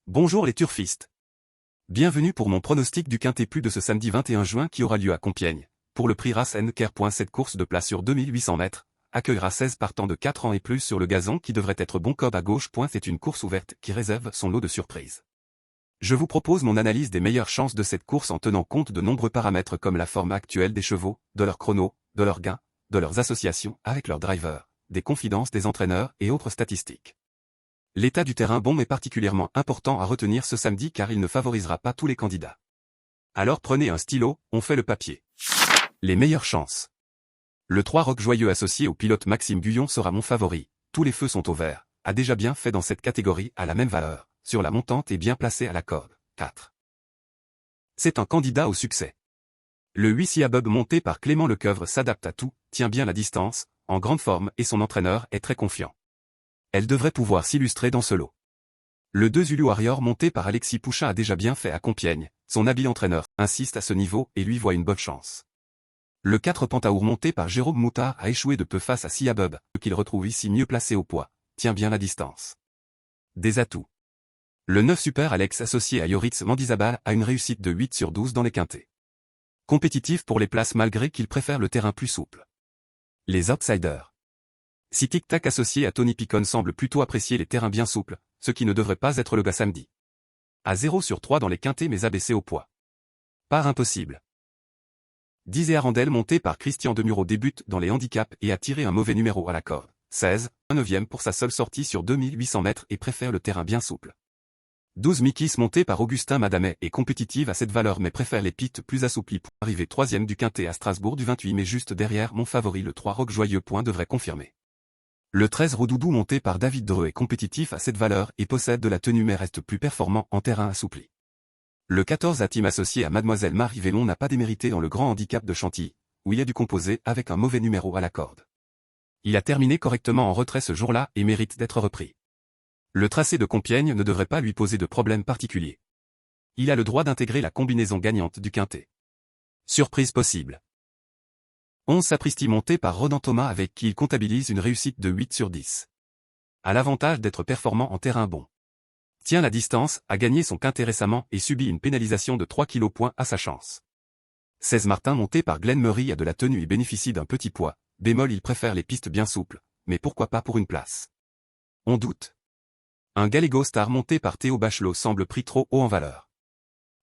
Bonjour les turfistes. Bienvenue pour mon pronostic du Quintet Plus de ce samedi 21 juin qui aura lieu à Compiègne. Pour le prix Race Ker. Cette course de place sur 2800 mètres accueillera 16 partants de 4 ans et plus sur le gazon qui devrait être bon cob à gauche. C'est une course ouverte qui réserve son lot de surprises. Je vous propose mon analyse des meilleures chances de cette course en tenant compte de nombreux paramètres comme la forme actuelle des chevaux, de leur chrono, de leurs gains, de leurs associations avec leurs drivers, des confidences des entraîneurs et autres statistiques. L'état du terrain est particulièrement important à retenir ce samedi car il ne favorisera pas tous les candidats. Alors prenez un stylo, on fait le papier. Les meilleures chances. Le 3 Roc Joyeux associé au pilote Maxime Guyon sera mon favori, tous les feux sont au vert, a déjà bien fait dans cette catégorie à la même valeur, sur la montante et bien placé à la corde, 4. C'est un candidat au succès. Le 8 Siabub monté par Clément Lecoeuvre s'adapte à tout, tient bien la distance, en grande forme et son entraîneur est très confiant. Elle devrait pouvoir s'illustrer dans ce lot. Le 2 Zulu Warrior monté par Alexis Pouchin a déjà bien fait à Compiègne, son habile entraîneur insiste à ce niveau et lui voit une bonne chance. Le 4 Pentaour monté par Jérôme Moutard a échoué de peu face à Siabub, qu'il retrouve ici mieux placé au poids, tient bien la distance. Des atouts. Le 9 Super Alex associé à Yoritz Mandizabal a une réussite de 8 sur 12 dans les quintets. Compétitif pour les places malgré qu'il préfère le terrain plus souple. Les outsiders. Si Tic Tac associé à Tony Picon semble plutôt apprécier les terrains bien souples, ce qui ne devrait pas être le cas samedi. À 0 sur 3 dans les quintets mais abaissé au poids. Par impossible. 10 et Arandel monté par Christian Demuro débute dans les handicaps et a tiré un mauvais numéro à la corde. 16, 1/9 pour sa seule sortie sur 2800 mètres et préfère le terrain bien souple. 12 Mikis monté par Augustin Madamet est compétitive à cette valeur mais préfère les pistes plus assouplies pour arriver 3e du quintet à Strasbourg du 28 mai juste derrière mon favori le 3 Roc Joyeux. Devrait confirmer. Le 13 Roudoudou monté par David Dreux est compétitif à cette valeur et possède de la tenue mais reste plus performant en terrain assoupli. Le 14 Atim associé à Mademoiselle Marie Vélon n'a pas démérité dans le grand handicap de Chantilly, où il a dû composer avec un mauvais numéro à la corde. Il a terminé correctement en retrait ce jour-là et mérite d'être repris. Le tracé de Compiègne ne devrait pas lui poser de problème particulier. Il a le droit d'intégrer la combinaison gagnante du quintet. Surprise possible. 11 Sapristi monté par Rodan Thomas avec qui il comptabilise une réussite de 8 sur 10. A l'avantage d'être performant en terrain bon. Tient la distance, a gagné son quintet récemment et subit une pénalisation de 3 kg à sa chance. 16 Martin monté par Glenn Murray a de la tenue et bénéficie d'un petit poids, bémol il préfère les pistes bien souples, mais pourquoi pas pour une place. On doute. Un Gallego Star monté par Théo Bachelot semble pris trop haut en valeur.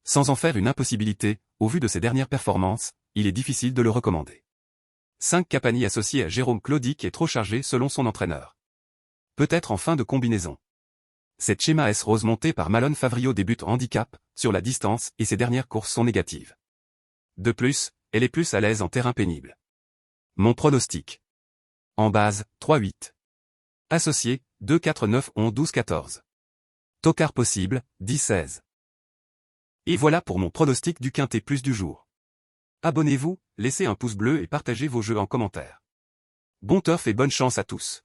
Sans en faire une impossibilité, au vu de ses dernières performances, il est difficile de le recommander. 5 Capani associé à Jérôme Claudic est trop chargé selon son entraîneur. Peut-être en fin de combinaison. Cette schéma S Rose montée par Malone Favrio débute en handicap, sur la distance et ses dernières courses sont négatives. De plus, elle est plus à l'aise en terrain pénible. Mon pronostic. En base, 3-8. Associé, 2-4-9-11-12-14. Tocard possible, 10-16. Et voilà pour mon pronostic du quintet plus du jour. Abonnez-vous, laissez un pouce bleu et partagez vos jeux en commentaire. Bon turf et bonne chance à tous.